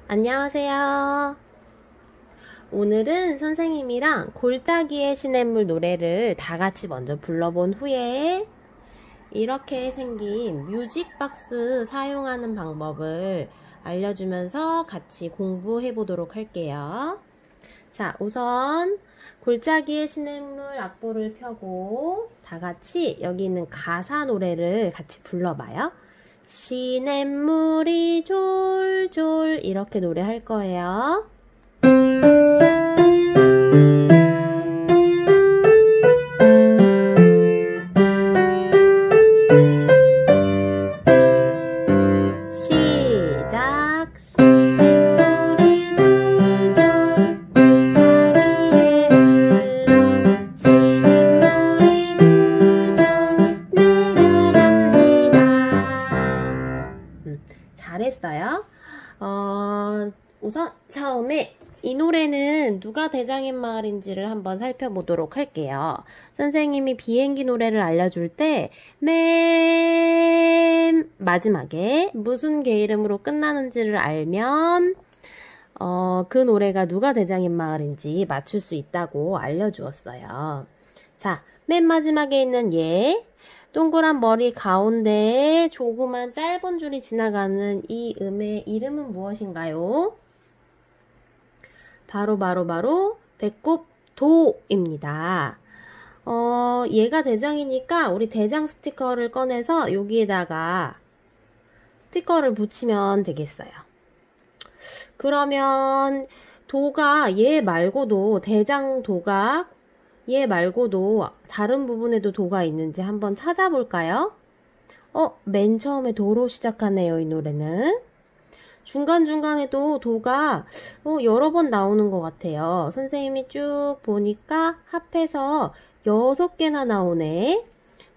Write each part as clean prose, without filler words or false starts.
안녕하세요. 오늘은 선생님이랑 골짜기의 시냇물 노래를 다 같이 먼저 불러본 후에 이렇게 생긴 뮤직박스 사용하는 방법을 알려주면서 같이 공부해 보도록 할게요. 자, 우선 골짜기의 시냇물 악보를 펴고 다 같이 여기 있는 가사 노래를 같이 불러봐요. 시냇물이 졸졸 이렇게 노래할 거예요. 시작. 시냇물이 졸졸 골짜기에 흘러 시냇물이 졸졸 내려갑니다. 잘했어요. 우선 처음에 이 노래는 누가 대장인 마을인지를 한번 살펴보도록 할게요. 선생님이 비행기 노래를 알려줄 때 맨 마지막에 무슨 개 이름으로 끝나는지를 알면 그 노래가 누가 대장인 마을인지 맞출 수 있다고 알려주었어요. 자, 맨 마지막에 있는 얘 동그란 머리 가운데에 조그만 짧은 줄이 지나가는 이 음의 이름은 무엇인가요? 바로 배꼽도입니다. 얘가 대장이니까 우리 대장 스티커를 꺼내서 여기에다가 스티커를 붙이면 되겠어요. 그러면 도가 얘 말고도 대장 도가 얘 말고도 다른 부분에도 도가 있는지 한번 찾아볼까요? 맨 처음에 도로 시작하네요, 이 노래는. 중간중간에도 도가 여러 번 나오는 것 같아요. 선생님이 쭉 보니까 합해서 6개나 나오네.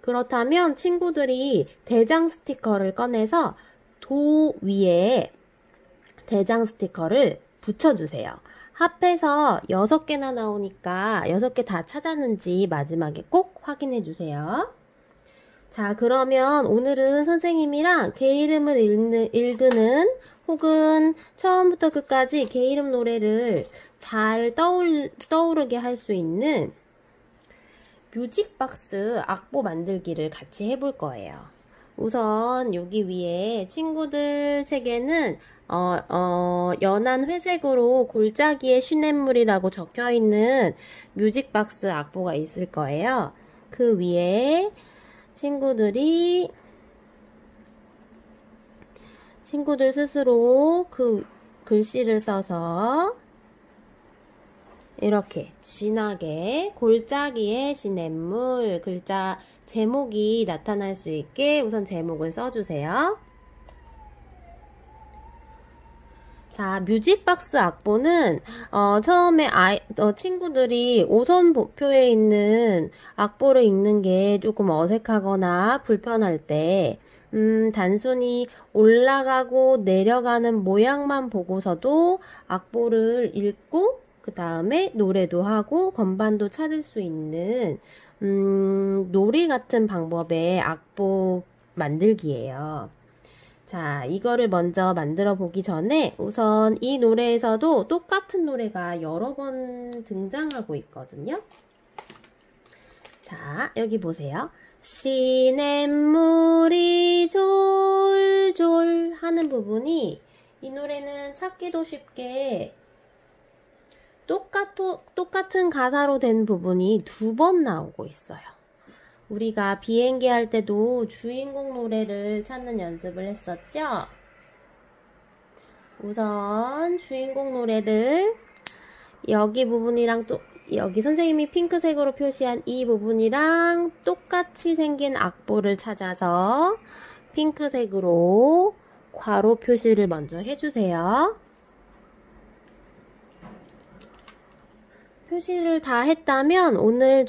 그렇다면 친구들이 대장 스티커를 꺼내서 도 위에 대장 스티커를 붙여주세요. 합해서 6개나 나오니까 6개 다 찾았는지 마지막에 꼭 확인해 주세요. 자, 그러면 오늘은 선생님이랑 개 이름을 읽는 혹은 처음부터 끝까지 개 이름 노래를 잘 떠오르게 할 수 있는 뮤직박스 악보 만들기를 같이 해볼 거예요. 우선 여기 위에 친구들 책에는 연한 회색으로 골짜기의 시냇물이라고 적혀있는 뮤직박스 악보가 있을 거예요. 그 위에 친구들 스스로 그 글씨를 써서 이렇게 진하게 골짜기의 시냇물 글자 제목이 나타날 수 있게 우선 제목을 써주세요. 자, 뮤직박스 악보는 처음에 친구들이 오선표에 있는 악보를 읽는 게 조금 어색하거나 불편할 때 단순히 올라가고 내려가는 모양만 보고서도 악보를 읽고 그 다음에 노래도 하고 건반도 찾을 수 있는 놀이 같은 방법의 악보 만들기예요. 자, 이거를 먼저 만들어 보기 전에 우선 이 노래에서도 똑같은 노래가 여러 번 등장하고 있거든요. 자, 여기 보세요. 시냇물이 졸졸 하는 부분이 이 노래는 찾기도 쉽게 똑같은 가사로 된 부분이 2번 나오고 있어요. 우리가 비행기 할 때도 주인공 노래를 찾는 연습을 했었죠? 우선 주인공 노래를 여기 부분이랑 여기 선생님이 핑크색으로 표시한 이 부분이랑 똑같이 생긴 악보를 찾아서 핑크색으로 괄호 표시를 먼저 해주세요. 표시를 다 했다면 오늘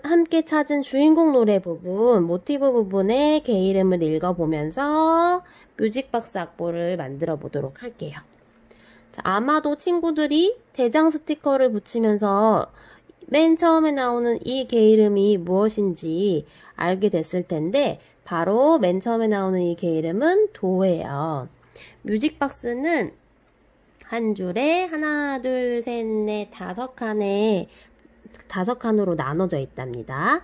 함께 찾은 주인공 노래 부분, 모티브 부분의 개 이름을 읽어보면서 뮤직박스 악보를 만들어 보도록 할게요. 자, 아마도 친구들이 대장 스티커를 붙이면서 맨 처음에 나오는 이 개 이름이 무엇인지 알게 됐을 텐데 바로 맨 처음에 나오는 이 개 이름은 도예요. 뮤직박스는 한 줄에 하나, 둘, 셋, 넷, 다섯 칸으로 나눠져 있답니다.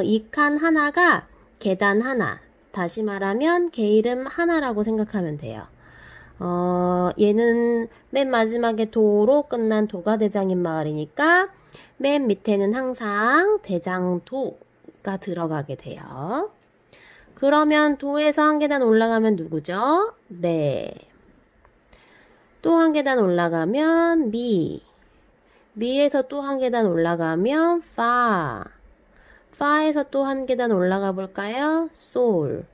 이 칸 하나가 계단 하나, 다시 말하면 개 이름 하나라고 생각하면 돼요. 얘는 맨 마지막에 도로 끝난 도가 대장인 마을이니까 맨 밑에는 항상 대장도가 들어가게 돼요. 그러면 도에서 한 계단 올라가면 누구죠? 레. 또 한 계단 올라가면 미. 미에서 또 한 계단 올라가면 파. 파에서 또 한 계단 올라가 볼까요? 솔.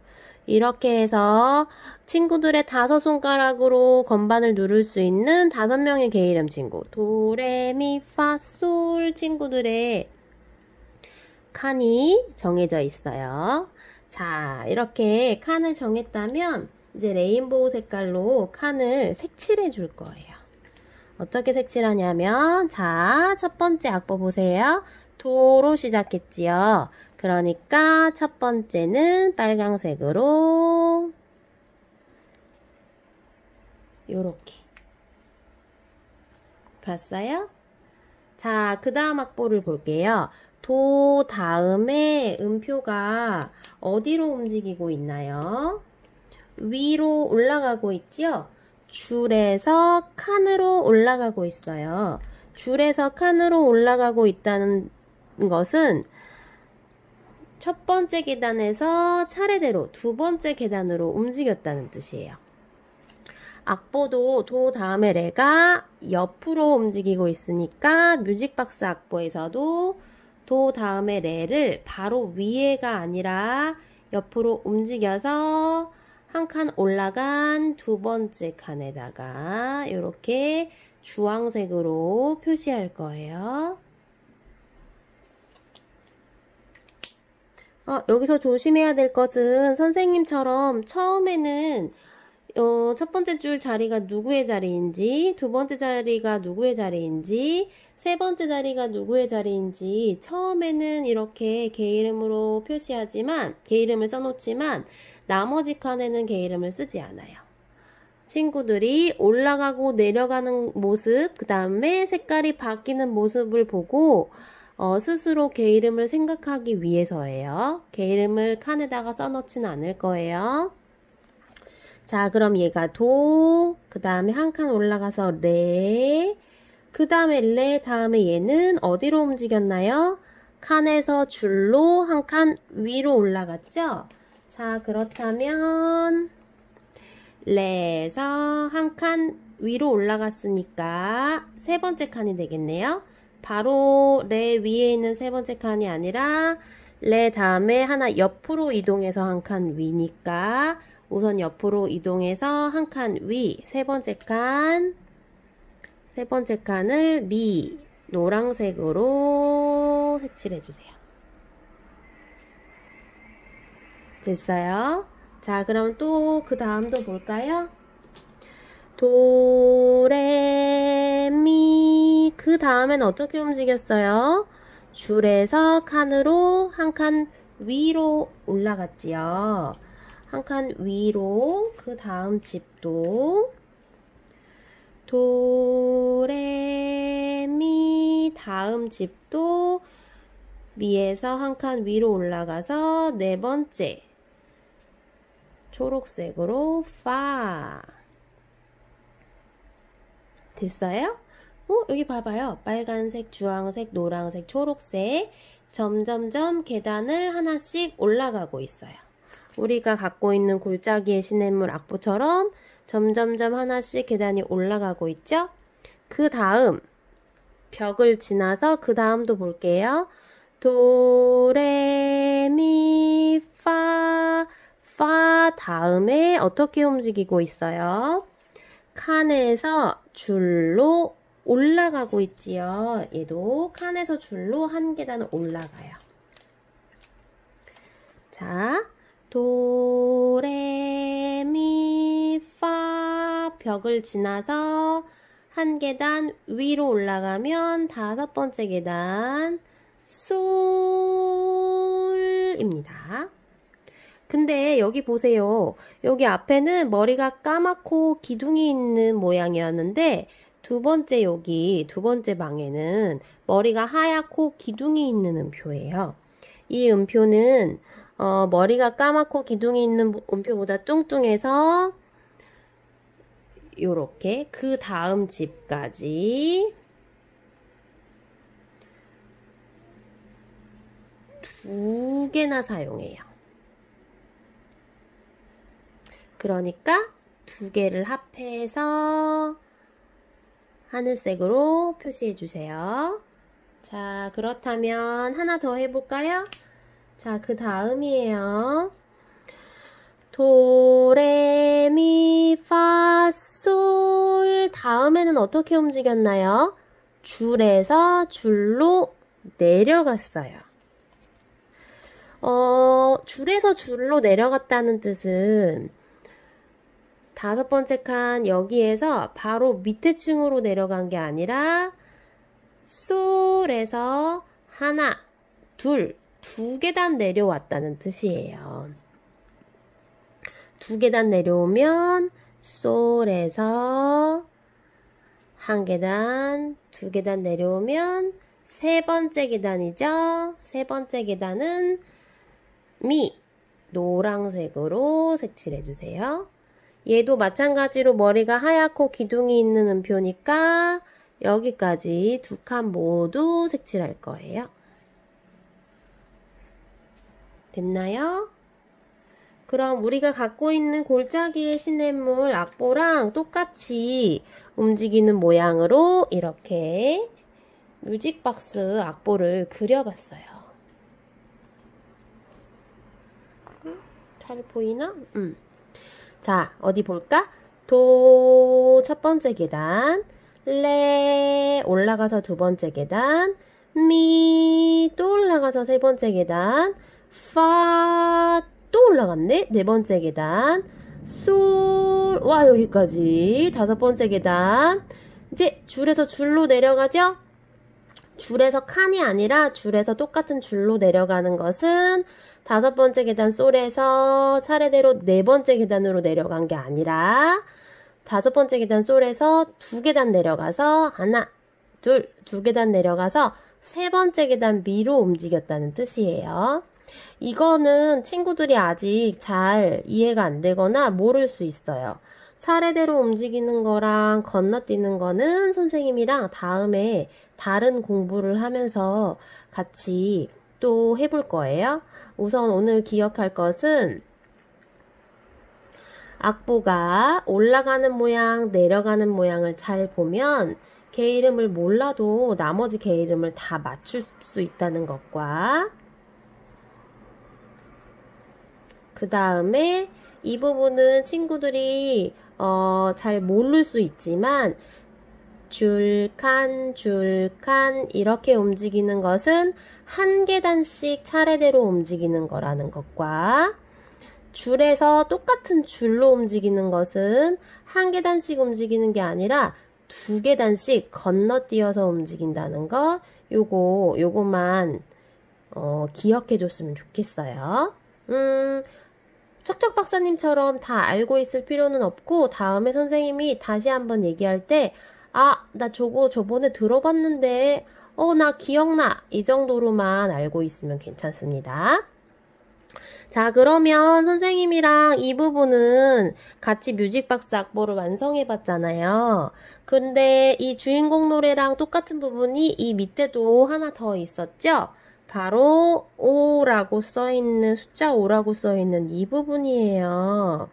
이렇게 해서 친구들의 5손가락으로 건반을 누를 수 있는 5명의 개 이름 친구. 도, 레, 미, 파, 솔 친구들의 칸이 정해져 있어요. 자, 이렇게 칸을 정했다면 이제 레인보우 색깔로 칸을 색칠해 줄 거예요. 어떻게 색칠하냐면, 자, 첫 번째 악보 보세요. 도로 시작했지요. 그러니까 첫 번째는 빨강색으로 요렇게 봤어요? 자, 그 다음 악보를 볼게요. 도 다음에 음표가 어디로 움직이고 있나요? 위로 올라가고 있죠? 줄에서 칸으로 올라가고 있어요. 줄에서 칸으로 올라가고 있다는 것은 첫 번째 계단에서 차례대로 두 번째 계단으로 움직였다는 뜻이에요. 악보도 도 다음에 레가 옆으로 움직이고 있으니까 뮤직박스 악보에서도 도 다음에 레를 바로 위에가 아니라 옆으로 움직여서 한 칸 올라간 두 번째 칸에다가 이렇게 주황색으로 표시할 거예요. 여기서 조심해야 될 것은 선생님처럼 처음에는 첫 번째 줄 자리가 누구의 자리인지, 두 번째 자리가 누구의 자리인지, 세 번째 자리가 누구의 자리인지 처음에는 이렇게 개 이름으로 표시하지만, 개 이름을 써놓지만 나머지 칸에는 개 이름을 쓰지 않아요. 친구들이 올라가고 내려가는 모습, 그 다음에 색깔이 바뀌는 모습을 보고 스스로 개 이름을 생각하기 위해서예요. 개 이름을 칸에다가 써놓지는 않을 거예요. 자, 그럼 얘가 도, 그 다음에 한 칸 올라가서 레, 그 다음에 레 다음에 얘는 어디로 움직였나요? 칸에서 줄로 한 칸 위로 올라갔죠? 자, 그렇다면 레에서 한 칸 위로 올라갔으니까 세 번째 칸이 되겠네요. 바로 레 위에 있는 세 번째 칸이 아니라 레 다음에 하나 옆으로 이동해서 한 칸 위니까 우선 옆으로 이동해서 한 칸 위, 세 번째 칸을 미, 노란색으로 색칠해주세요. 됐어요? 자, 그럼 또 그 다음도 볼까요? 도, 레, 미, 그 다음엔 어떻게 움직였어요? 줄에서 칸으로 한 칸 위로 올라갔지요. 한 칸 위로, 그 다음 집도 도, 레, 미, 다음 집도 미에서 한 칸 위로 올라가서 네 번째 초록색으로 파. 됐어요? 여기 봐봐요. 빨간색, 주황색, 노란색, 초록색 점점점 계단을 하나씩 올라가고 있어요. 우리가 갖고 있는 골짜기의 시냇물 악보처럼 점점점 하나씩 계단이 올라가고 있죠? 그 다음 벽을 지나서 그 다음도 볼게요. 도, 레, 미, 파, 파 다음에 어떻게 움직이고 있어요? 칸에서 줄로 올라가고 있지요. 얘도 칸에서 줄로 한 계단 올라가요. 자, 도, 레, 미, 파 벽을 지나서 한 계단 위로 올라가면 다섯 번째 계단 솔입니다. 근데 여기 보세요. 여기 앞에는 머리가 까맣고 기둥이 있는 모양이었는데 두 번째 두 번째 방에는 머리가 하얗고 기둥이 있는 음표예요. 이 음표는 머리가 까맣고 기둥이 있는 음표보다 뚱뚱해서 요렇게 그 다음 집까지 두 개나 사용해요. 그러니까 두 개를 합해서 하늘색으로 표시해 주세요. 자, 그렇다면 하나 더 해볼까요? 자, 그 다음이에요. 도, 레, 미, 파, 솔. 다음에는 어떻게 움직였나요? 줄에서 줄로 내려갔어요. 줄에서 줄로 내려갔다는 뜻은 다섯 번째 칸 여기에서 바로 밑에 층으로 내려간 게 아니라 솔에서 하나, 둘, 두 계단 내려왔다는 뜻이에요. 두 계단 내려오면 솔에서 한 계단, 두 계단 내려오면 세 번째 계단이죠. 세 번째 계단은 미, 노란색으로 색칠해 주세요. 얘도 마찬가지로 머리가 하얗고 기둥이 있는 음표니까 여기까지 두 칸 모두 색칠할 거예요. 됐나요? 그럼 우리가 갖고 있는 골짜기의 시냇물 악보랑 똑같이 움직이는 모양으로 이렇게 뮤직박스 악보를 그려봤어요. 잘 보이나? 자, 어디 볼까? 도 첫 번째 계단, 레 올라가서 두 번째 계단, 미 또 올라가서 세 번째 계단, 파 또 올라갔네? 네 번째 계단, 솔 와 여기까지 다섯 번째 계단. 이제 줄에서 줄로 내려가죠? 줄에서 칸이 아니라 줄에서 똑같은 줄로 내려가는 것은 다섯 번째 계단 솔에서 차례대로 네 번째 계단으로 내려간 게 아니라 다섯 번째 계단 솔에서 두 계단 내려가서 하나, 둘, 두 계단 내려가서 세 번째 계단 미로 움직였다는 뜻이에요. 이거는 친구들이 아직 잘 이해가 안 되거나 모를 수 있어요. 차례대로 움직이는 거랑 건너뛰는 거는 선생님이랑 다음에 다른 공부를 하면서 같이 또 해볼 거예요. 우선 오늘 기억할 것은 악보가 올라가는 모양, 내려가는 모양을 잘 보면 개 이름을 몰라도 나머지 개 이름을 다 맞출 수 있다는 것과 그 다음에 이 부분은 친구들이 잘 모를 수 있지만 줄칸, 줄칸 이렇게 움직이는 것은 한 계단씩 차례대로 움직이는 거라는 것과 줄에서 똑같은 줄로 움직이는 것은 한 계단씩 움직이는 게 아니라 두 계단씩 건너뛰어서 움직인다는 것 요것만 기억해 줬으면 좋겠어요. 척척 박사님처럼 다 알고 있을 필요는 없고 다음에 선생님이 다시 한번 얘기할 때 아, 나 저거 저번에 들어봤는데 나 기억나 이 정도로만 알고 있으면 괜찮습니다. 자, 그러면 선생님이랑 이 부분은 같이 뮤직박스 악보를 완성해 봤잖아요. 근데 이 주인공 노래랑 똑같은 부분이 이 밑에도 하나 더 있었죠? 바로 5라고 써있는 숫자 5라고 써있는 이 부분이에요.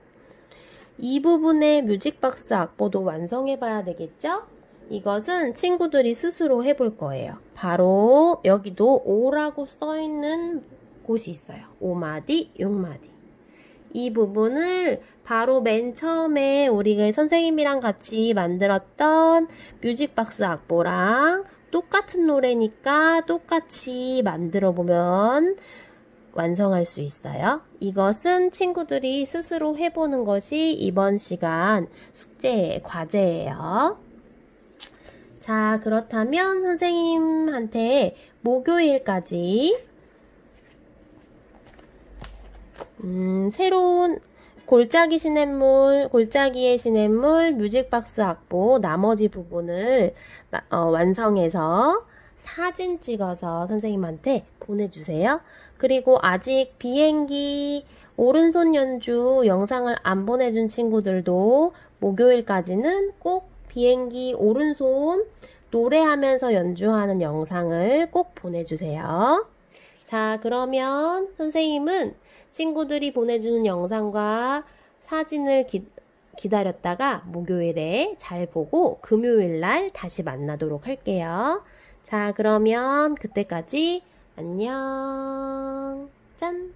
이 부분의 뮤직박스 악보도 완성해 봐야 되겠죠? 이것은 친구들이 스스로 해볼 거예요. 바로 여기도 5라고 써있는 곳이 있어요. 5마디, 6마디. 이 부분을 바로 맨 처음에 우리가 선생님이랑 같이 만들었던 뮤직박스 악보랑 똑같은 노래니까 똑같이 만들어 보면 완성할 수 있어요. 이것은 친구들이 스스로 해보는 것이 이번 시간 숙제, 과제예요. 자, 그렇다면 선생님한테 목요일까지 새로운 골짜기의 시냇물 뮤직박스 악보 나머지 부분을 완성해서 사진 찍어서 선생님한테 보내주세요. 그리고 아직 비행기 오른손 연주 영상을 안 보내준 친구들도 목요일까지는 꼭 비행기 오른손 노래하면서 연주하는 영상을 꼭 보내주세요. 자, 그러면 선생님은 친구들이 보내주는 영상과 사진을 기다렸다가 목요일에 잘 보고 금요일날 다시 만나도록 할게요. 자, 그러면 그때까지 안녕. 짠!